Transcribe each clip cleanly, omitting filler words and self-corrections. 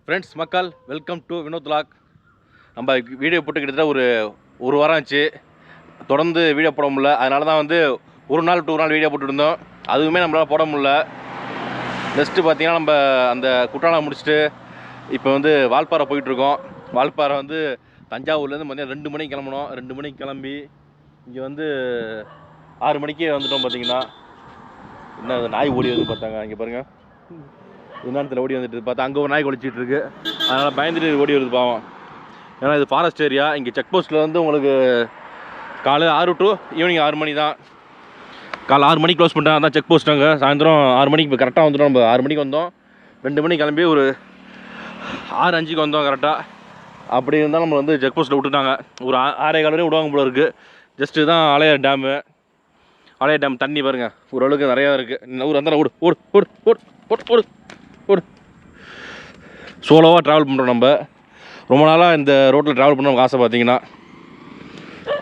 Friends மக்கள் welcome to Vinod vlog. நம்ம video போட்டு கிட்டத்தட்ட ஒரு வாரம் ஆச்சு. தொடர்ந்து வீடியோ போட முடியல. அதனால தான் ஒரு நாள் வீடியோ போட்டுருந்தோம். அதுவுமே நம்மளால் போட முடியல. நெக்ஸ்ட்டு பார்த்தீங்கன்னா நம்ம அந்த குற்றாலம் முடிச்சுட்டு இப்போ வால்பாறை போயிட்டுருக்கோம். வால்பாறை தஞ்சாவூர்லேருந்து மதியம் 2 மணிக்கு கிளம்பணும். 2 மணிக்கு கிளம்பி இங்கே 6 மணிக்கே வந்துட்டோம். பார்த்தீங்கன்னா என்ன நாய் ஓடி வந்து பார்த்தாங்க. இங்கே பாருங்கள், விமானத்தில் ஓடி வந்துட்டு பார்த்தா அங்கே ஒரு நாய் குளிச்சிட்டு இருக்கு. அதனால் பயந்துட்டு ஓடி வருது பாவம். ஏன்னா இது ஃபாரஸ்ட் ஏரியா. இங்கே செக் போஸ்ட்டில் உங்களுக்கு காலை 6 டு ஈவினிங் 6 மணி தான். காலை 6 மணிக்கு க்ளோஸ் பண்ணிட்டாங்க. அதான் செக் போஸ்ட். அங்கே சாயந்தரம் 6 மணிக்கு இப்போ கரெக்டாக வந்துட்டோம். நம்ம 6 மணிக்கு வந்தோம். 2 மணிக்கு கிளம்பி ஒரு 6:05க்கு வந்தோம் கரெக்டாக. அப்படி இருந்தாலும் நம்ம செக் போஸ்ட்டில் விட்டுட்டாங்க. ஒரு 6:15 வரையும் விடுவாங்க போல இருக்குது. ஜஸ்ட்டு தான் ஆலையார் டேமு. ஆலையார் டேம் தண்ணி பாருங்கள், ஓரளவுக்கு நிறையா இருக்குது. ஒரு அந்த ஓடு ஓடு ஓடு ஓடு ஓடு ஓடு ஓடு. சோலோவாக ட்ராவல் பண்ணுறோம். நம்ம ரொம்ப நாளாக இந்த ரோட்டில் ட்ராவல் பண்ண நமக்கு ஆசை. பார்த்தீங்கன்னா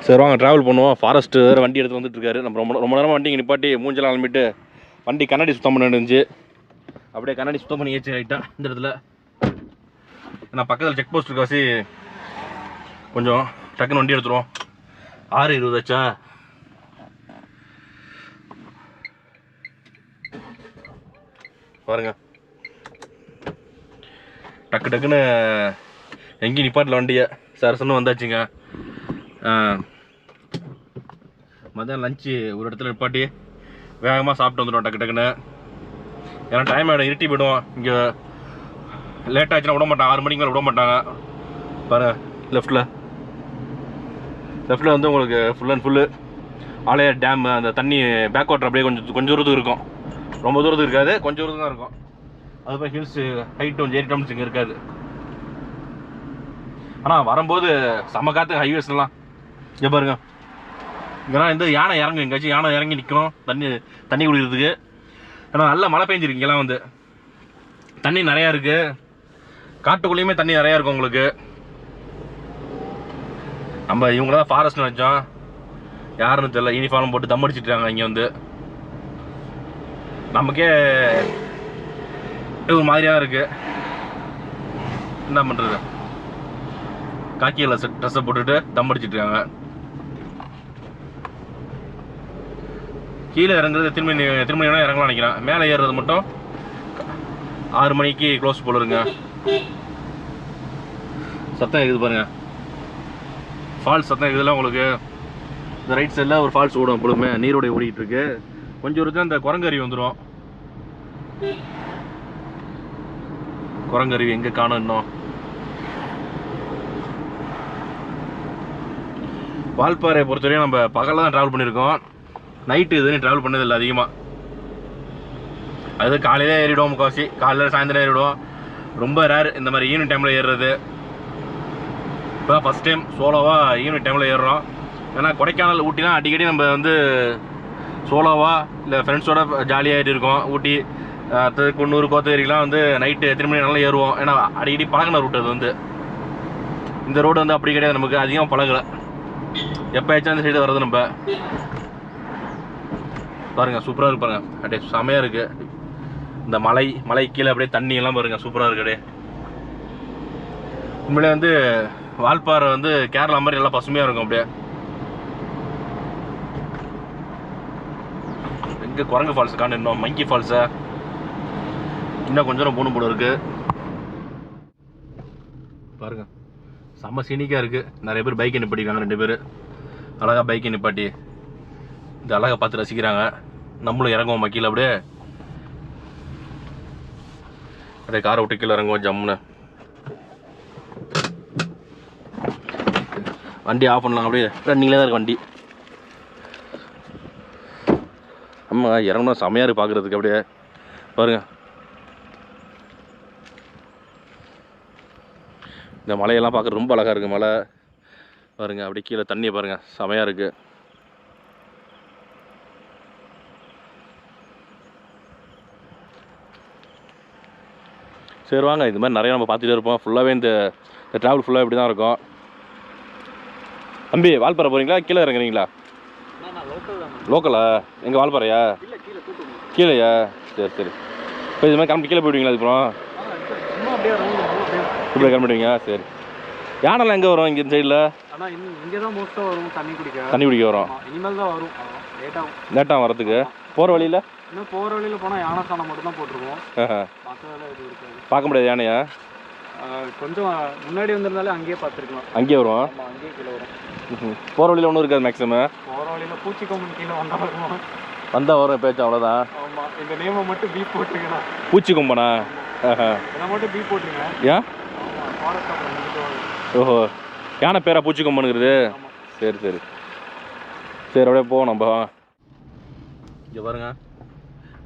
சரி வாங்க ட்ராவல் பண்ணுவோம். ஃபாரஸ்ட்டு வேறு வண்டி எடுத்து வந்துட்டுருக்காரு. நம்ம ரொம்ப நேரமாக வண்டி நிப்பாட்டி மூஞ்செல்லாம் கிளம்பிட்டு வண்டி கண்ணாடி சுத்தம் பண்ண இருந்துச்சு. அப்படியே கண்ணாடி சுத்தம் பண்ணி ஏச்சு ரைட்டாக இந்த இடத்துல. நான் பக்கத்தில் செக் போஸ்ட் இருக்காசி கொஞ்சம் டக்குன்னு வண்டி எடுத்துருவோம். 6:20 ஆச்சா? பாருங்க, டக்குன்னு எங்கேயும் நிப்பாட்டில் வண்டியை சரசன்னு வந்தாச்சுங்க. மதியம் லஞ்சு ஒரு இடத்துல நிப்பாட்டி வேகமாக சாப்பிட்டு வந்துடுவோம் டக்குன்னு. ஏன்னா டைம் ஆகிடும், இருட்டி போய்டும். இங்கே லேட் ஆச்சுன்னா விட மாட்டாங்க. 6 மணிக்கு மேலே விட மாட்டாங்க. பாரு லெஃப்டில் உங்களுக்கு full and full Aliyar dam. அந்த தண்ணி பேக் வாட்டர் அப்படியே கொஞ்சம் தூரத்துக்கு இருக்கும். ரொம்ப தூரத்துக்கு இருக்காது, கொஞ்சம் தூரத்துக்கு தான் இருக்கும். அது போய் ஹில்ஸ் ஹைட் கொஞ்சம் ஏறிட்டோம்னு இங்கே இருக்காது. ஆனால் வரும்போது செம்ம காற்று ஹைவேஸ்லாம். இங்கே பாருங்க, இங்கெல்லாம் யானை இறங்கும். எங்கேயாச்சும் யானை இறங்கி நிற்கணும் தண்ணி குடிக்கிறதுக்கு. ஏன்னா நல்ல மழை பெஞ்சிருக்கு. இங்கெல்லாம் தண்ணி நிறையா இருக்குது. காட்டுக்குள்ளேயுமே தண்ணி நிறையா இருக்கும் உங்களுக்கு. நம்ம இவங்க தான் ஃபாரஸ்ட்னு நினச்சோம். யாருன்னு தெரியல. யூனிஃபார்ம் போட்டு தம் அடிச்சிட்ருக்காங்க. இங்கே நமக்கே ஒரு மாதிரியாக இருக்குது. என்ன பண்ணுறது, காக்கியில் ட்ரெஸ்ஸை போட்டுட்டு தம் அடிச்சிட்ருக்காங்க. கீழே இறங்குறது திரும்ப இறங்கலாம் நினைக்கிறேன். மேலே ஏறுறது மட்டும் 6 மணிக்கு க்ளோஸ் போலுருங்க. சத்தம் இருக்குது பாருங்க, ஃபால்ஸ் சத்தம் இருக்குதுல்ல உங்களுக்கு. இந்த ரைட் சைடில் ஒரு ஃபால்ஸ் ஓடும் எப்பொழுதுமே, நீரோட ஓடிக்கிட்டு இருக்கு. கொஞ்சம் ஒருத்தர் இந்த குரங்கருவி வந்துடும். குரங்கருவி எங்கே காணும் இன்னும். வால்பாறையை பொறுத்தவரையும் நம்ம பகலில் தான் ட்ராவல் பண்ணியிருக்கோம். நைட்டு இதுன்னு ட்ராவல் பண்ணதில்லை அதிகமாக. அது காலையில் ஏறிவிடுவோம். முக்கால்வாசி காலையில் சாயந்தரம் ஏறிவிடுவோம். ரொம்ப ரேர் இந்த மாதிரி ஈவினிங் டைமில் ஏறுறது. இப்போ தான் ஃபஸ்ட் டைம் சோலோவாக ஈவினிங் டைமில் ஏறுறோம். ஏன்னா கொடைக்கானல் ஊட்டிலாம் அடிக்கடி நம்ம சோலோவாக இல்லை ஃப்ரெண்ட்ஸோட ஜாலியாகிட்டு இருக்கோம். ஊட்டி குன்னூர் கோத்தகிரிலாம் நைட்டு எத்தனை மணி நல்லா ஏறுவோம். ஏன்னா அடிக்கடி பழகின ரூட் அது. இந்த ரோடு அப்படி கிடையாது, நமக்கு அதிகம் பழகலை. எப்போயாச்சும் அந்த சைடு வர்றது. நம்ம பாருங்கள் சூப்பராக இருக்கு. பாருங்கள் அப்படியே செமையாக இருக்குது. இந்த மலை கீழே அப்படியே தண்ணி எல்லாம் பாருங்கள் சூப்பராக இருக்கு. அப்படியே உண்மையிலே வால்பாறை கேரளா மாதிரி நல்லா பசுமையாக இருக்கும். அப்படியே எங்கே குரங்கு ஃபால்ஸ் காண இன்னும் மங்கி ஃபால்ஸை இன்னும் கொஞ்சம் போகணும் போல இருக்கு. பாருங்க செம்ம சீனிக்காக இருக்குது. நிறைய பேர் பைக்கை நிப்பாட்டிக்கிறாங்க. 2 பேர் அழகாக பைக்கை நிப்பாட்டி இந்த அழகை பார்த்து ரசிக்கிறாங்க. நம்மளும் இறங்குவோம் மக்கீழ. அப்படியே காரை விட்டு கீழே இறங்குவோம் ஜம்முன்னு. வண்டி ஆஃப் பண்ணலாம். அப்படியே ரன்னிங்கில் தான் இருக்கு வண்டி. ஆமாம் இறங்கணும் செமையாக இருக்குது பார்க்குறதுக்கு. அப்படியே பாருங்கள் இந்த மலையெல்லாம் பார்க்குறது ரொம்ப அழகாக இருக்குது. மலை பாருங்கள் அப்படியே கீழே தண்ணியை பாருங்கள் செமையாக இருக்குது. சரி வாங்க, இது மாதிரி நிறையா நம்ம பார்த்துட்டே இருப்போம். ஃபுல்லாகவே இந்த ட்ராவல் ஃபுல்லாக இப்படி தான் இருக்கும். தம்பி வால்பாறை போகிறீங்களா கீழே இறங்குறீங்களா? லோக்கலா? எங்கள் வால்பாறையா? கீழேயா? சரி. இப்போ இது மாதிரி கிளம்பி கீழே போயிடுவீங்களா? அதுக்கப்புறம் இப்படி கிளம்பிடுவீங்க? சரி. யானைலாம் எங்கே வரும் இங்கே இந்த சைடில்? ஆனால் இங்கே தான் மோஸ்ட்டாக வரும் தண்ணி குடிக்க வரும். இனிமேல் தான் வரும், லேட்டாகும் வரதுக்கு. போகிற வழியில் இன்னும் போகிற வழியில் போனால் யானை சாணம் மட்டும் தான் போட்டிருக்கோம். மற்றதெல்லாம் எதுவும் இருக்காது. பார்க்க முடியாது யானையா? கொஞ்சம் முன்னாடி வந்திருந்தாலே அங்கேயே பார்த்துருக்கலாம். அங்கேயே வரும்? அங்கேயே கீழே வரும். போகிற வழியில் ஒன்றும் இருக்காது மேக்ஸிமம். போகிற வழியில் பூச்சி கொம்பன் கீழே வந்தால் வரும் பேச்சு, அவ்வளோதான். ஆமாம், இந்த நேமை மட்டும் பீ போட்டுருங்கண்ணா. பூச்சி கொம்பனா? இதை மட்டும் பீ போட்டுருங்க. ஏன்? ஓஹோ, யானை பேரா பூச்சி கொம்பனுங்கிறது? சரி சரி சரி, அப்படியே போவோம் நம்ம. இங்கே பாருங்க,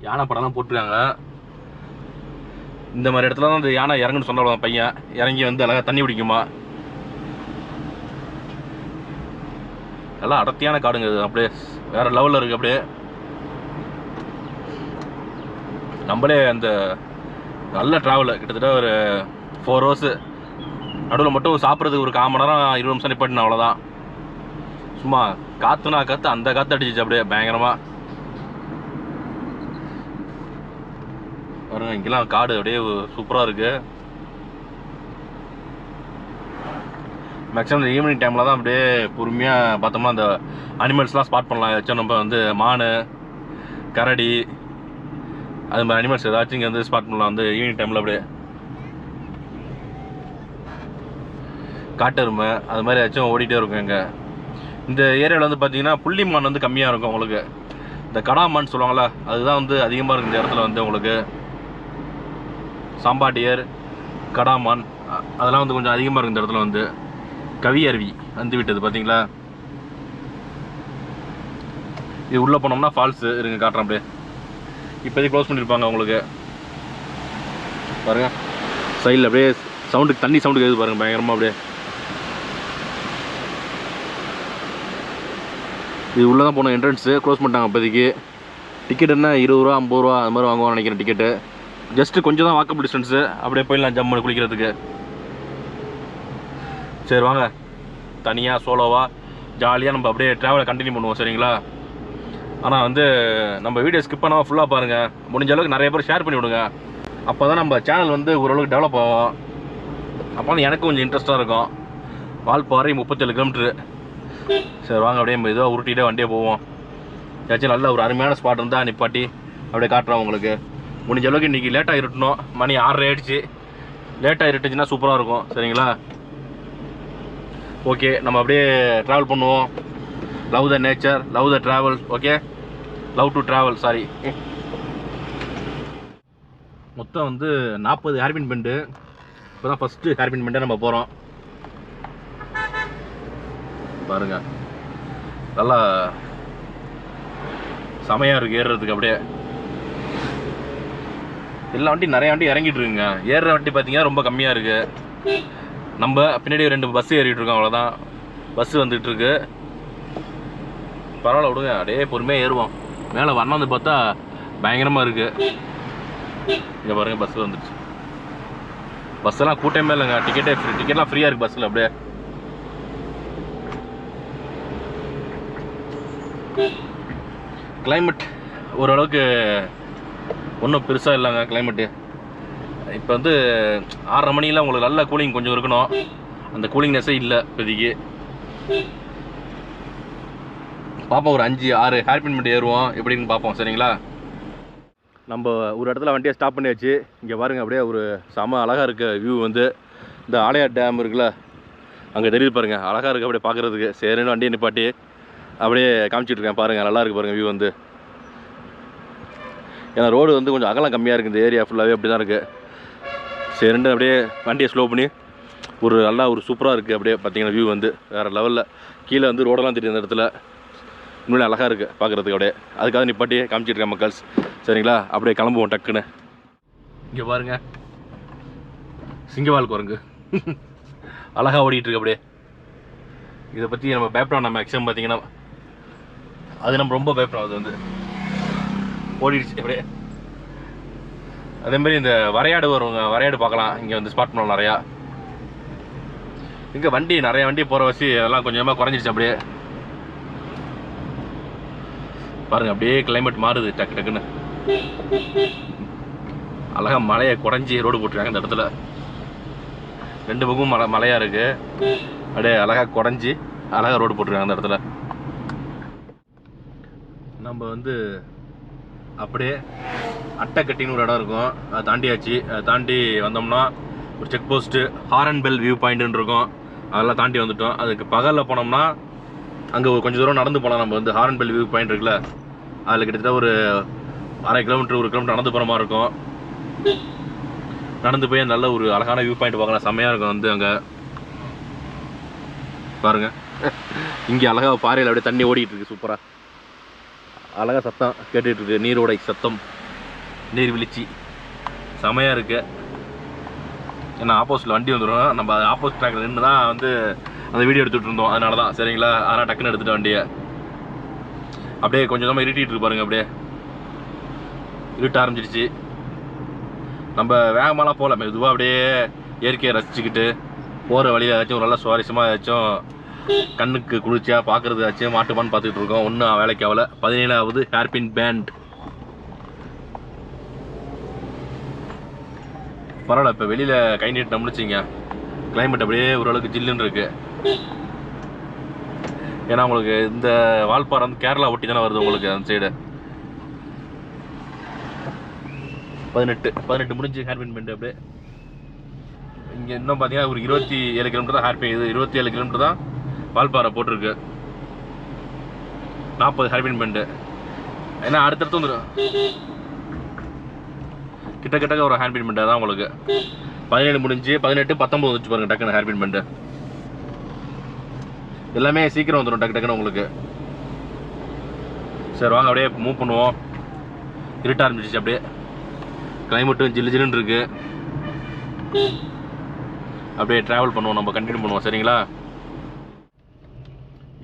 யானை படம்லாம் போட்டிருக்காங்க. இந்த மாதிரி இடத்துல தான் அந்த யானை இறங்குன்னு சொன்ன பையன் இறங்கி வந்து அழகாக தண்ணி பிடிக்குமா. நல்லா அடர்த்தியான காடுங்க இது, அப்படியே வேறு லெவலில் இருக்குது. அப்படியே நம்மளே அந்த நல்ல ட்ராவலு, கிட்டத்தட்ட ஒரு 4 hours. நடுவில் மட்டும் சாப்பிட்றதுக்கு ஒரு 1/4 மணி நேரம் 20 நிமிஷம் நிப்பாட்டின, அவ்வளோதான். சும்மா காற்றுனா காற்று, அந்த காற்று அடிச்சிச்சு அப்படியே பயங்கரமாக. பாருங்க, இங்கெல்லாம் காடு அப்படியே சூப்பராக இருக்குது. மேக்ஸிமம் இந்த ஈவினிங் டைமில் தான் அப்படியே பொறுமையாக பார்த்தோம்னா அந்த அனிமல்ஸ்லாம் ஸ்பாட் பண்ணலாம். ஏதாச்சும் நம்ம வந்து மான், கரடி, அது மாதிரி அனிமல்ஸ் ஏதாச்சும் இங்கே வந்து ஸ்பாட் பண்ணலாம் வந்து ஈவினிங் டைமில். அப்படியே காட்டெருமை அது மாதிரி ஏதாச்சும் ஓடிட்டே இருக்கும். இங்கே இந்த ஏரியாவில் வந்து பார்த்தீங்கன்னா புள்ளிமான் வந்து கம்மியாக இருக்கும் உங்களுக்கு. இந்த கடாமான்னு சொல்லுவாங்களா, அதுதான் வந்து அதிகமாக இருக்குது இந்த இடத்துல வந்து உங்களுக்கு. சாம்பாட்டியர், கடாமான் அதெல்லாம் வந்து கொஞ்சம் அதிகமாக இருக்குது இந்த இடத்துல வந்து. கவி அருவி வந்து விட்டது பார்த்தீங்களா. இது உள்ளே போனோம்னா ஃபால்ஸு இருங்க, காட்டுறேன். அப்படியே இப்போதைக்கு க்ளோஸ் பண்ணியிருப்பாங்க உங்களுக்கு. பாருங்கள் சைடில் அப்படியே சவுண்டுக்கு, தண்ணி சவுண்டு கேட்குது பாருங்கள் பயங்கரமாக. அப்படியே இது உள்ளே தான் போகணும். என்ட்ரன்ஸு க்ளோஸ் பண்ணிட்டாங்க இப்போதைக்கு. டிக்கெட் என்ன 20 ரூபா 50 ரூபா அது மாதிரி வாங்குவான்னு நினைக்கிறேன் டிக்கெட்டு. ஜஸ்ட்டு கொஞ்சம் தான் வாக்கபிள் டிஸ்டன்ஸு, அப்படியே போயிடலாம் ஜம்மு குளிக்கிறதுக்கு. சரி வாங்க, தனியாக சோலோவாக ஜாலியாக நம்ம அப்படியே ட்ராவலை கண்டினியூ பண்ணுவோம், சரிங்களா? ஆனால் வந்து நம்ம வீடியோ ஸ்கிப் பண்ணாமல் ஃபுல்லாக பாருங்கள். முடிஞ்ச அளவுக்கு நிறைய பேர் ஷேர் பண்ணி விடுங்க. அப்போ தான் நம்ம சேனல் வந்து ஓரளவுக்கு டெவலப் ஆகும். அப்போ தான் எனக்கு கொஞ்சம் இன்ட்ரெஸ்ட்டாக இருக்கும். வால்பாறை 37 கிலோமீட்ரு. சரி வாங்க, அப்படியே நம்ம இதுவாக உருட்டிகிட்டே வண்டியே போவோம். ஏதாச்சும் நல்ல ஒரு அருமையான ஸ்பாட் இருந்தால் நிப்பாட்டி அப்படியே காட்டுறோம் உங்களுக்கு. முடிஞ்ச அளவுக்கு இன்றைக்கி லேட்டாக இருட்டணும். மணி 6:30 ஆகிடுச்சு. லேட்டாக இருட்டுச்சுன்னா சூப்பராக இருக்கும், சரிங்களா? ஓகே, நம்ம அப்படியே ட்ராவல் பண்ணுவோம். Love the nature, love the travel. Okay, love to travel. Sorry, மொத்தம் வந்து 40 ஹேர்பின் பெண்டு. இப்போ தான் ஃபஸ்ட்டு ஹேர்பின் பெண்டை நம்ம போகிறோம். பாருங்கள், நல்லா செமையாக இருக்குது ஏறுறதுக்கு. அப்படியே எல்லா வண்டி, நிறைய வண்டி இறங்கிட்டு இருக்குங்க. ஏறுற வண்டி பார்த்தீங்கன்னா ரொம்ப கம்மியாக இருக்குது. நம்ம பின்னாடி 2 பஸ் ஏறிட்டு இருக்கோம், அவ்வளோதான். பஸ்ஸு வந்துட்டு இருக்கு. பரவாயில்ல விடுங்க, அப்படியே பொறுமையாக ஏறுவோம். மேலே வண்ணாந்து பார்த்தா பயங்கரமாக இருக்குது. இங்கே பாருங்கள், பஸ்ஸு வந்துடுச்சு. பஸ்ஸெல்லாம் கூட்டமே இல்லைங்க. டிக்கெட்லாம் ஃப்ரீயாக இருக்குது பஸ்ஸில். அப்படியே கிளைமேட் ஓரளவுக்கு ஒன்றும் பெருசாக இல்லைங்க கிளைமேட்டு. இப்போ வந்து 6:30 மணியில் உங்களுக்கு நல்ல கூலிங் கொஞ்சம் இருக்கணும். அந்த கூலிங்னஸே இல்லை இப்போதைக்கு. பார்ப்போம், ஒரு 5-6 ஹேர்பின் பெண்ட் ஏறுவோம், எப்படின்னு பார்ப்போம், சரிங்களா? நம்ம ஒரு இடத்துல வண்டியை ஸ்டாப் பண்ணியாச்சு. இங்கே பாருங்கள், அப்படியே ஒரு செம அழகாக இருக்க வியூ வந்து. இந்த ஆலையார் டேம் இருக்குல்ல, அங்கே தெரியுது பாருங்கள், அழகாக இருக்குது அப்படியே பார்க்குறதுக்கு. சரின்னு வண்டியை நிப்பாட்டி அப்படியே காமிச்சிட்ருக்கேன் பாருங்கள், நல்லா இருக்குது பாருங்கள் வியூ வந்து. ஏன்னா ரோடு வந்து கொஞ்சம் அகலம் கம்மியாக இருக்குது, இந்த ஏரியா ஃபுல்லாகவே அப்படி தான் இருக்குது. சரிண்டு அப்படியே வண்டியை ஸ்லோ பண்ணி ஒரு நல்லா ஒரு சூப்பராக இருக்குது. அப்படியே பார்த்தீங்கன்னா வியூ வந்து வேறு லெவலில். கீழே வந்து ரோடெல்லாம் தெரியும் இந்த இடத்துல. இன்னும் அழகாக இருக்குது பார்க்குறதுக்கு. அப்படியே அதுக்காக நிப்பாட்டி காமிச்சிட்ருக்கேன் மக்கள்ஸ், சரிங்களா? அப்படியே கிளம்புவோம் டக்குன்னு. இங்கே பாருங்கள், சிங்கவால் குரங்கு அழகாக ஓடிட்டுருக்கு. அப்படியே இதை பற்றி நம்ம பயப்படோம். நம்ம மேக்ஸிமம் பார்த்தீங்கன்னா அது நம்ம ரொம்ப பயப்படும். அது வந்து ஓடிடுச்சு அப்படியே. அதேமாரி இந்த வரையாடு வருவாங்க, வரையாடு பார்க்கலாம் இங்கே வந்து ஸ்பாட் பண்ணலாம் நிறையா. இங்கே வண்டி நிறைய வண்டி போகிற வச்சு அதெல்லாம் கொஞ்சமாக குறைஞ்சிருச்சு. அப்படியே பாருங்கள், அப்படியே கிளைமேட் மாறுது டக்கு டக்குன்னு. அழகாக மழையை குறைஞ்சி ரோடு போட்டுருக்காங்க இந்த இடத்துல. 2 பக்கமும் மலையாக இருக்குது. அப்படியே அழகாக குடஞ்சி அழகாக ரோடு போட்டிருக்காங்க அந்த இடத்துல. நம்ம வந்து அப்படியே அட்டைக்கட்டின்னு ஒரு இடம் இருக்கும், அதை தாண்டியாச்சு. அதை தாண்டி வந்தோம்னா ஒரு செக் போஸ்ட்டு ஹாரன்பெல் வியூ பாயிண்ட்டுன்னு இருக்கும், அதெல்லாம் தாண்டி வந்துட்டோம். அதுக்கு பகலில் போனோம்னா அங்கே கொஞ்சம் தூரம் நடந்து போகலாம். நம்ம வந்து ஹாரன்பெல் வியூ பாயிண்ட் இருக்குல்ல, அதில் கிட்டத்தட்ட ஒரு 1/2 கிலோமீட்டர் 1 கிலோமீட்டர் நடந்து போகிற மாதிரி இருக்கும். நடந்து போய் நல்ல ஒரு அழகான வியூ பாயிண்ட் பார்க்கலாம், செம்மையாக இருக்கும். வந்து அங்கே பாருங்கள், இங்கே அழகாக பாறையில் அப்படியே தண்ணி ஓடிட்டு இருக்கு, சூப்பராக அழகாக சத்தம் கேட்டுட்டு இருக்கு, நீரோடை சத்தம், நீர்வீழ்ச்சி செமையாக இருக்கு. ஏன்னா ஆப்போசிட்டில் வண்டி வந்துடும், நம்ம ஆப்போசிட் ட்ராக்கில் நின்று தான் வந்து அந்த வீடியோ எடுத்துகிட்டு இருந்தோம், அதனால தான். சரிங்களா, அதனால் டக்குன்னு எடுத்துகிட்டு வண்டியை அப்படியே கொஞ்சம் தான் இருட்டிகிட்டு இருக்கு பாருங்க, அப்படியே இருட்ட ஆரம்பிச்சிடுச்சு. நம்ம வேகமாலாம் போகல, மெதுவாக அப்படியே இயற்கையை ரசிச்சுக்கிட்டு போகிற வழியில் ஏதாச்சும் நல்லா சுவாரஸ்யமாக ஏதாச்சும் கண்ணுக்கு குளிர்ச்சியாக பார்க்குறது ஏதாச்சும் மாட்டுமான்னு பார்த்துக்கிட்டு இருக்கோம். ஒன்றும் வேலைக்கு ஆகல. 17வது ஹேர்பின் பேண்ட். பரவாயில்ல, இப்போ வெளியில் கை நீட்டு முடிச்சிங்க, கிளைமேட் அப்படியே ஓரளவுக்கு ஜில்லுன்னு இருக்கு. ஏன்னா உங்களுக்கு இந்த வால்பாறை வந்து கேரளா ஒட்டி தானே வருது உங்களுக்கு அந்த சைடு. 18 முடிஞ்சு ஹேர்பின் பேண்ட். அப்படியே இங்கே இன்னும் பார்த்தீங்கன்னா ஒரு 27 கிலோமீட்டர் தான் ஹேர்பின், இது 27 கிலோமீட்டர் தான் வால்பாறை போட்டிருக்கு. 40 ஹேர்பின் பேண்டு. ஏன்னா அடுத்தடுத்து வந்துடும், கிட்ட ஒரு ஹேர்பின் பேண்ட் தான் உங்களுக்கு. 17 முடிஞ்சு 18 19 வச்சு பாருங்க, டக்குன்னு ஹேர்பின் பேண்டு. எல்லாமே சீக்கிரம் வந்துடும் டக்குன்னு உங்களுக்கு. சரி வாங்க அப்படியே மூவ் பண்ணுவோம். இருட்ட ஆரம்பிச்சிச்சு, அப்படியே கிளைமேட்டும் ஜில்லுன்னு இருக்கு. அப்படியே ட்ராவல் பண்ணுவோம், நம்ம கண்டினியூ பண்ணுவோம். சரிங்களா,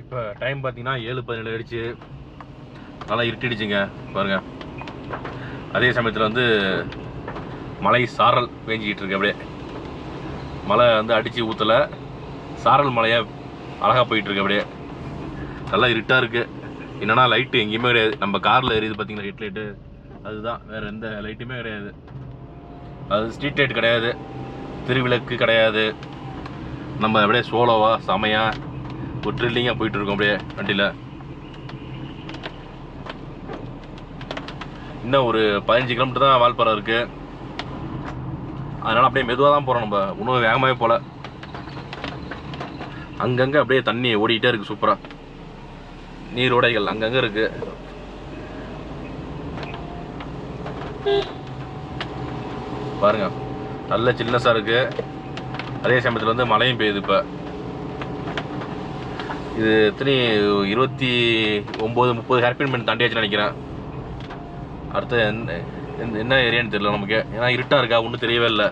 இப்போ டைம் பார்த்தீங்கன்னா 7:17 ஆயிடுச்சு. நல்லா இருட்டிடுச்சுங்க பாருங்க. அதே சமயத்தில் வந்து மழை சாரல் பேஞ்சிக்கிட்டு இருக்கு. அப்படியே மழை வந்து அடித்து ஊற்றலை, சாரல் மழையாக அழகாக போயிட்டுருக்கு. அப்படியே நல்லா இருட்டாக இருக்குது. என்னென்னா லைட்டு எங்கேயுமே கிடையாது. நம்ம காரில் எரியுது பார்த்தீங்கன்னா ஹெட் லைட்டு, அதுதான், வேறு எந்த லைட்டுமே கிடையாது. அது ஸ்ட்ரீட் லைட் கிடையாது, திருவிளக்கு கிடையாது. நம்ம அப்படியே சோலோவாக செமையாக ஒரு ட்ரில்லிங்காக போயிட்டுருக்கோம் அப்படியே வண்டியில். இன்னும் ஒரு 15 கிலோமீட்டர் தான் வால்பாறை இருக்குது. அதனால் அப்படியே மெதுவாக தான் போகிறோம், நம்ம இன்னும் வேகமாகவே போகல. அங்கங்கே அப்படியே தண்ணி ஓடிக்கிட்டே இருக்குது, சூப்பராக நீரோடைகள் அங்கங்கே இருக்குது. பாருங்க, நல்ல சில்னஸாக இருக்குது. அதே சமயத்தில் வந்து மழையும் பெய்யுது. இப்போ இது எத்தனை 29 30 ஹேர்பின் பேண்ட் தாண்டியாச்சுன்னு நினைக்கிறேன். அடுத்து என்ன ஏரியான்னு தெரியல நமக்கு, ஏன்னா இருட்டாக இருக்கா, ஒன்றும் தெரியவே இல்லை.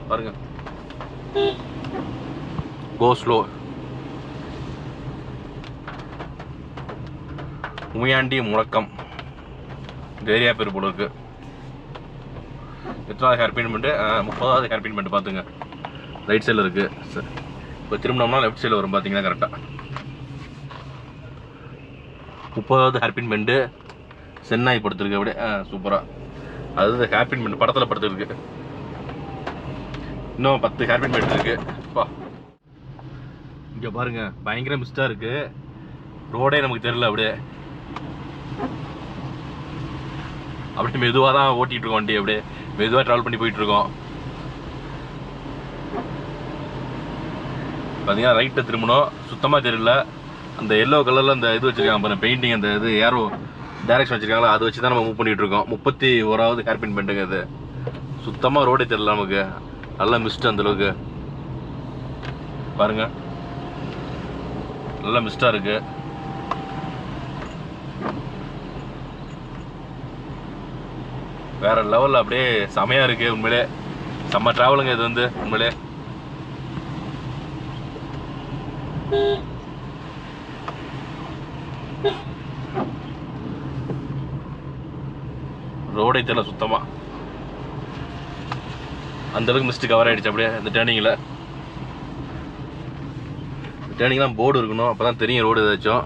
பாருங்க, கோ ஸ்லோ. முயாண்டி முழக்கம் இந்த ஏரியா பேர் போல இருக்கு. எத்தனாவது ஹேர்பின் பேண்ட்? 30வது ஹேர்பின் பேண்ட். பார்த்துங்க, ரைட் சைடில் இருக்குது. சார் இப்போ திரும்பினோம்னா லெஃப்ட் சைடில் வரும் பார்த்தீங்கன்னா கரெக்டாக. 30வது ஹேர்பின் பேண்டு சென்னாய் படுத்துருக்கு. அப்படியே சூப்பராக, அது ஹேர்பின் பேண்ட் படத்தில் படுத்துருக்கு. இன்னும் 10 ஹேர்பின் பேண்ட் இருக்குப்பா. இங்கே பாருங்க, பயங்கர மிஸ்டாக இருக்குது, ரோடே நமக்கு தெரியல. அப்படியே மெதுவாக தான் ஓட்டிகிட்டு இருக்கோம் வண்டி, அப்படியே மெதுவாக ட்ராவல் பண்ணி போயிட்டுருக்கோம். பார்த்தீங்கன்னா ரைட்டை திரும்பணும், சுத்தமாக தெரியல. அந்த எல்லோ கலரில் அந்த இது வச்சுருக்காங்க பாருங்க, பெயிண்டிங், அந்த இது ஏரோ டைரக்ஷன் வச்சுருக்காங்களா, அதை வச்சு தான் நம்ம மூவ் பண்ணிகிட்டு இருக்கோம். 31வது ஹேர்பின் பேண்டுங்க. அது சுத்தமாக ரோடே தெரியல நமக்கு, நல்லா மிஸ்ட் அந்தளவுக்கு. பாருங்க, நல்லா மிஸ்டாக இருக்குது. வேற லெவலில் அப்படியே செமையாக இருக்குது. உண்மையிலே செம்ம ட்ராவலுங்க இது வந்து. உண்மையிலே ரோடே தெரியல சுத்தமாக, அந்தளவுக்கு மிஸ்ட்டு கவர் ஆகிடுச்சு. அப்படியே இந்த டேர்னிங்லாம் போர்டு இருக்கணும், அப்போ தான் தெரியும் ரோடு ஏதாச்சும்.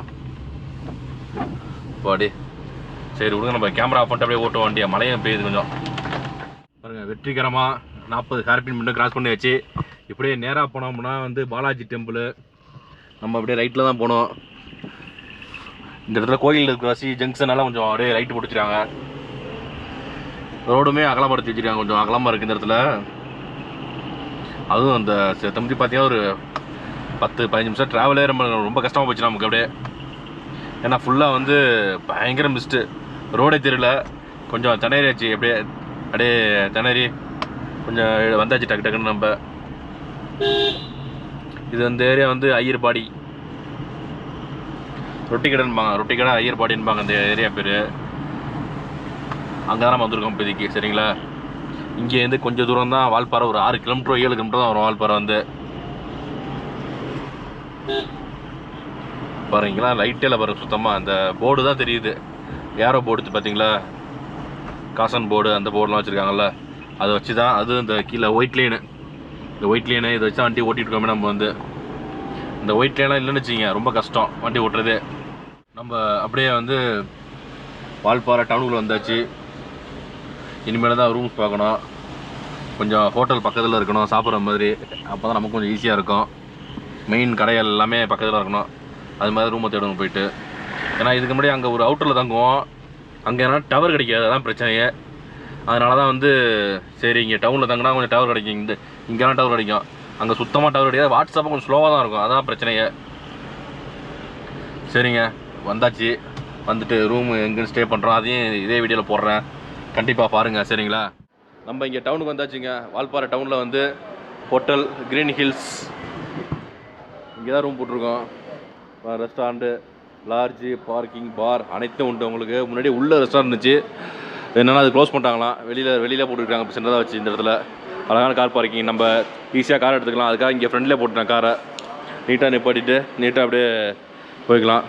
பாடி சரி விடுங்க, நம்ம கேமரா ஆஃப் பண்ணிட்டு அப்படியே ஓட்டுவோம் வண்டியை. மழையும் பெய்யுது கொஞ்சம். பாருங்க, வெற்றிகரமாக 40 ஹேர்பின் மட்டும் கிராஸ் பண்ணி வச்சு இப்படியே நேராக போனோம்னா வந்து பாலாஜி டெம்பிள். நம்ம அப்படியே ரைட்டில் தான் போனோம். இந்த இடத்துல கோயில் இருக்கிற ஜங்ஷனெல்லாம் கொஞ்சம் அப்படியே ரைட்டு பிடிச்சிருக்காங்க. ரோடுமே அகலப்படுத்தி வச்சுருக்காங்க, கொஞ்சம் அகலமாக இருக்குது இந்த இடத்துல. அதுவும் அந்த தம்பி பார்த்தீங்கன்னா ஒரு 10-15 நிமிஷம் ட்ராவலே ரொம்ப கஷ்டமாக போச்சு நமக்கு அப்படியே. ஏன்னா ஃபுல்லாக வந்து பயங்கர மிஸ்ட்டு, ரோடே தெரியல. கொஞ்சம் திணறியாச்சு, அப்படியே திணறி கொஞ்சம் வந்தாச்சு டக்கு டக்குன்னு. நம்ம இது அந்த ஏரியா வந்து ஐயர்பாடி, ரொட்டி கடைன்பாங்க, ரொட்டி கடை ஐயர்பாடின்பாங்க அந்த ஏரியா பேர். அங்கே தான் நம்ம வந்திருக்கோம் இப்போதைக்கு, சரிங்களா. இங்கேருந்து கொஞ்சம் தூரம் தான் வால்பாறை, ஒரு 6 கிலோமீட்டர் 7 கிலோமீட்டர் தான் வரும் வால்பாறை வந்து. பாருங்களா லைட்டே பாருங்க, சுத்தமாக அந்த போர்டு தான் தெரியுது, ஏரோ போர்டு பார்த்தீங்களா, காசன் போர்டு, அந்த போர்டுலாம் வச்சுருக்காங்கல்ல, அதை வச்சு தான். அது இந்த கீழே ஒயிட் லைனு, இந்த ஒயிட் லைனு இதை வச்சு தான் வண்டி ஓட்டிகிட்டு இருக்கோமே நம்ம வந்து. இந்த ஒயிட் லைன்லாம் இல்லைன்னு வச்சுங்க ரொம்ப கஷ்டம் வண்டி ஓட்டுறது. நம்ம அப்படியே வந்து வால்பாறை டவுனுக்குள்ளே வந்தாச்சு. இனிமேல் தான் ரூம்ஸ் பார்க்கணும், கொஞ்சம் ஹோட்டல் பக்கத்தில் இருக்கணும் சாப்பிட்ற மாதிரி, அப்போ தான் நமக்கு கொஞ்சம் ஈஸியாக இருக்கும். மெயின் கடைகள் எல்லாமே பக்கத்தில் இருக்கணும், அது மாதிரி ரூமை தேடணும் போயிட்டு. ஏன்னா இதுக்கு முன்னாடி அங்கே ஒரு அவுட்டரில் தங்குவோம், அங்கே ஏன்னா டவர் கிடைக்காது, அதான் பிரச்சனையே. அதனால தான் வந்து சரி இங்கே டவுனில் தங்கினா கொஞ்சம் டவர் கிடைக்கும், இங்கெல்லாம் டவர் கிடைக்கும், அங்கே சுத்தமாக டவர் கிடையாது. வாட்ஸ்அப்பும் கொஞ்சம் ஸ்லோவாக தான் இருக்கும், அதான் பிரச்சனையே. சரிங்க, வந்தாச்சு. வந்துட்டு ரூம் எங்கேன்னு ஸ்டே பண்ணுறோம், அதையும் இதே வீடியோவில் போடுறேன், கண்டிப்பாக பாருங்கள், சரிங்களா. நம்ம இங்கே டவுனுக்கு வந்தாச்சுங்க. வால்பாறை டவுனில் வந்து ஹோட்டல் கிரீன் ஹில்ஸ், இங்கே தான் ரூம் போட்டிருக்கோம். ரெஸ்டாரண்ட்டு, லார்ஜு, பார்க்கிங், பார் அனைத்தும் உண்டு உங்களுக்கு. முன்னாடி உள்ள ரெஸ்டாரண்ட் இருந்துச்சு, என்னென்னா அது க்ளோஸ் பண்ணிட்டாங்களாம். வெளியில் போட்டுருக்காங்க இப்போ சின்னதாக வச்சு. இந்த இடத்துல அழகான கார் பார்க்கிங், நம்ம ஈஸியாக கார் எடுத்துக்கலாம். அதுக்காக இங்கே ஃப்ரெண்ட்லேயே போட்டுட்டேன் காரை, நீட்டாக நிப்பாட்டிட்டு நீட்டாக அப்படியே போய்க்கலாம்.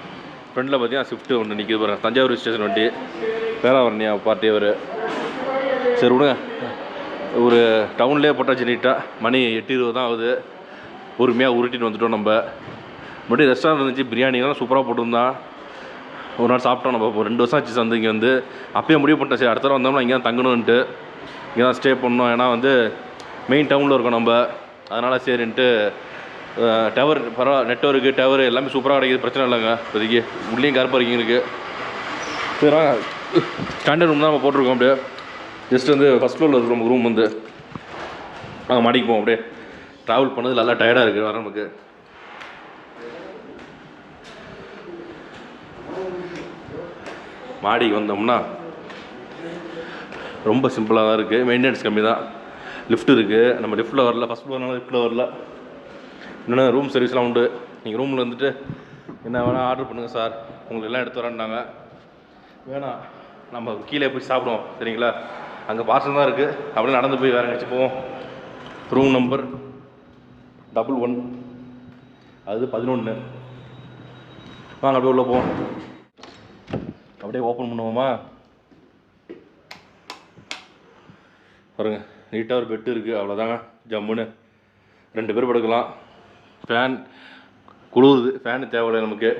ஃப்ரெண்டில் பார்த்தீங்கன்னா ஸ்விஃப்ட்டு ஒன்று நிற்கிது பாருங்கள், தஞ்சாவூர் ஸ்டேஷன் வண்டி, பேராவரணியா பார்ட்டி அவர். சரி விடுங்க, ஒரு டவுன்லேயே போட்டாச்சு நீட்டாக. மணி 8:20 தான் ஆகுது. பொறுமையாக உருட்டின்னு வந்துட்டோம். நம்ம முன்னாடி ரெஸ்டாரண்ட் இருந்துச்சு, பிரியாணிலாம் சூப்பராக போட்டிருந்தான். ஒரு நாள் சாப்பிட்டோம் நம்ம. இப்போ 2 வருஷம் ஆச்சு வந்து இங்கே வந்து. அப்பயே முடிவு பண்ணிட்டேன், சரி அடுத்த தடவை வந்தோம்னா இங்கே தான் தங்கணுன்ட்டு, இங்கே தான் ஸ்டே பண்ணணும். ஏன்னா வந்து மெயின் டவுனில் இருக்கோம் நம்ம, அதனால் சரின்ட்டு. டவர் பரவாயில்ல, நெட்வொர்க்கு டவர் எல்லாமே சூப்பராக கிடைக்கிது, பிரச்சனை இல்லைங்க இப்போதைக்கு. உள்ளேயும் கார் பார்க்கிங் இருக்குது. சரி ஸ்டாண்டர்ட் ரூம் தான் நம்ம போட்டிருக்கோம். அப்படியே ஜஸ்ட் வந்து ஃபஸ்ட் ஃப்ளோரில் இருக்கிற நம்ம ரூம் வந்து நாங்கள் மாடிக்கு போவோம். அப்படியே ட்ராவல் பண்ணது நல்லா டயர்டாக இருக்குது வர நமக்கு. மாடிக்கு வந்தோம்னா ரொம்ப சிம்பிளாக தான் இருக்குது, மெயின்டெனன்ஸ் கம்மி தான். லிஃப்ட் இருக்குது, நம்ம லிஃப்ட்டில் வரல, ஃபஸ்ட் ஃப்ளோர்னால லிஃப்ட்டில் வரல. என்னென்னா ரூம் சர்வீஸ்லாம் உண்டு. நீங்கள் ரூமில் வந்துட்டு என்ன வேணால் ஆர்டர் பண்ணுங்கள் சார், உங்களுக்கு எல்லாம் எடுத்து வரேன்னாங்க. வேணாம், நம்ம கீழே போய் சாப்பிடுவோம், சரிங்களா. அங்கே பார்சல் தான் இருக்குது, அப்படியே நடந்து போய் வேறு எங்கேயாச்சும் போவோம். ரூம் நம்பர் 11, அது 11. வாங்க அப்படியே உள்ளே போவோம். அப்படியே ஓப்பன் பண்ணுவோமா பாருங்க, நீட்டாக ஒரு பெட்டு இருக்குது, அவ்வளோதாங்க. ஜம்முன்னு 2 பேர் படுக்கலாம். ஃபேன் குளிருது, ஃபேனு தேவையில்லை நமக்கு.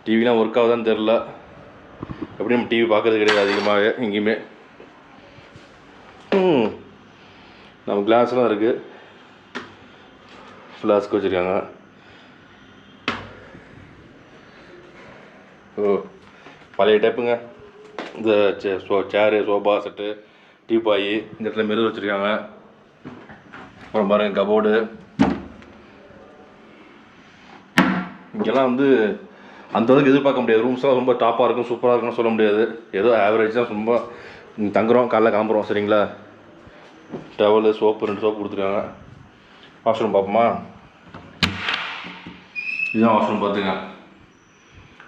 டிவிலாம் ஒர்க் ஆகுதான்னு தெரில, எப்படி நம்ம டிவி பார்க்கறது கிடையாது அதிகமாகவே எங்கேயுமே. நம்ம கிளாஸ்லாம் இருக்குது, ஃப்ளாஸ்க் வச்சுருக்காங்க. ஓ பழைய டைப்புங்க. இந்த சேரு, சோஃபா செட்டு, டீப்பாய், இந்த இடத்துல மிரர் வச்சுருக்காங்க. அப்புறம் பாருங்கள் கபோர்டு. இங்கெல்லாம் வந்து அந்தளவுக்கு எதிர்பார்க்க முடியாது. ரூம்ஸ்லாம் ரொம்ப டாப்பாக இருக்கும், சூப்பராக இருக்குன்னு சொல்ல முடியாது. ஏதோ ஆவரேஜ் தான். ரொம்ப தங்குறோம், காலைல கிளம்புறோம், சரிங்களா. டவலு, சோப்பு, 2 சோப்பு கொடுத்துருக்காங்க. வாஷ்ரூம் பார்ப்போமா. இதுதான் வாஷ்ரூம் பார்த்துங்க.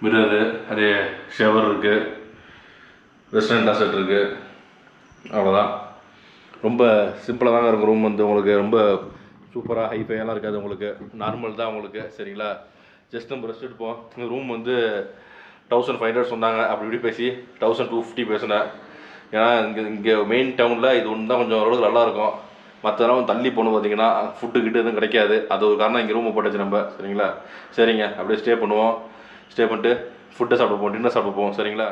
மிரரு, அதே ஷவர் இருக்குது, வெஸ்டர்ன் டாசெட் இருக்குது, அவ்வளோதான். ரொம்ப சிம்பிளாக தாங்க இருக்கும் ரூம் வந்து. உங்களுக்கு ரொம்ப சூப்பராக ஹைஃபையெல்லாம் இருக்காது, உங்களுக்கு நார்மல் தான் உங்களுக்கு, சரிங்களா. ஜஸ்ட் நம்ம ரெஸ்ட் எடுப்போம். இந்த ரூம் வந்து 1500 சொன்னாங்க, அப்படி இப்படி பேசி 1250 பேசினேன். ஏன்னா இங்கே மெயின் டவுனில் இது ஒன்று தான் கொஞ்சம் ஓரளவுக்கு நல்லாயிருக்கும். மற்றதெல்லாம் தள்ளி போகணும் பார்த்தீங்கன்னா ஃபுட்டு கிட்ட எதுவும் கிடைக்காது. அது ஒரு காரணம் இங்கே ரூமை போட்டாச்சு நம்ம, சரிங்களா. சரிங்க, அப்படியே ஸ்டே பண்ணுவோம். ஸ்டே பண்ணிட்டு ஃபுட்டை சாப்பிட போவோம், டின்னர் சாப்பிட போவோம், சரிங்களா.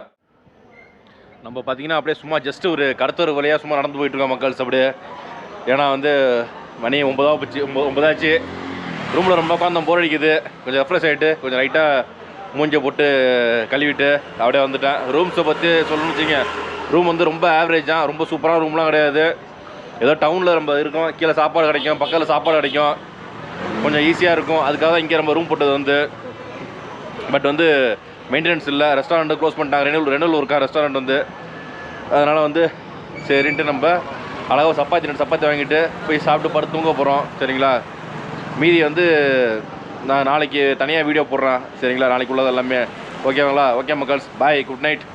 நம்ம பார்த்தீங்கன்னா அப்படியே சும்மா ஜஸ்ட்டு ஒரு கடத்தொரு வழியாக சும்மா நடந்து போயிட்டுருக்கோம் மக்கள்ஸ். அப்படியே ஏன்னா வந்து மணி 9 ஆச்சு. ரூமில் ரொம்ப உட்காந்து போர் அடிக்குது. கொஞ்சம் ரெஃப்ரெஷ் ஆகிட்டு கொஞ்சம் லைட்டாக மூஞ்சை போட்டு கழுவிட்டு அப்படியே வந்துட்டேன். ரூம்ஸை பற்றி சொல்லணும்னு வச்சுங்க, ரூம் வந்து ரொம்ப ஆவரேஜ் தான். ரொம்ப சூப்பரான ரூம்லாம் கிடையாது. ஏதோ டவுனில் நம்ம இருக்கோம், கீழே சாப்பாடு கிடைக்கும், பக்கத்தில் சாப்பாடு கிடைக்கும், கொஞ்சம் ஈஸியாக இருக்கும். அதுக்காக தான் இங்கே நம்ம ரூம் போட்டது வந்து. பட் வந்து மெயின்டெனன்ஸ் இல்லை. ரெஸ்டாரண்ட்டு க்ளோஸ் பண்ணிட்டாங்க. ரெனூல் இருக்கா ரெஸ்டாரண்ட் வந்து. அதனால் வந்து சரின்ட்டு நம்ம அழகாக சப்பாத்தி வாங்கிட்டு போய் சாப்பிட்டு படுத்து தூங்க போகிறோம். சரிங்களா? மீதி வந்து நான் நாளைக்கு தனியாக வீடியோ போடுறேன். சரிங்களா? நாளைக்கு உள்ளது எல்லாமே ஓகேங்களா? ஓகே மக்கள்ஸ், பாய், குட் நைட்.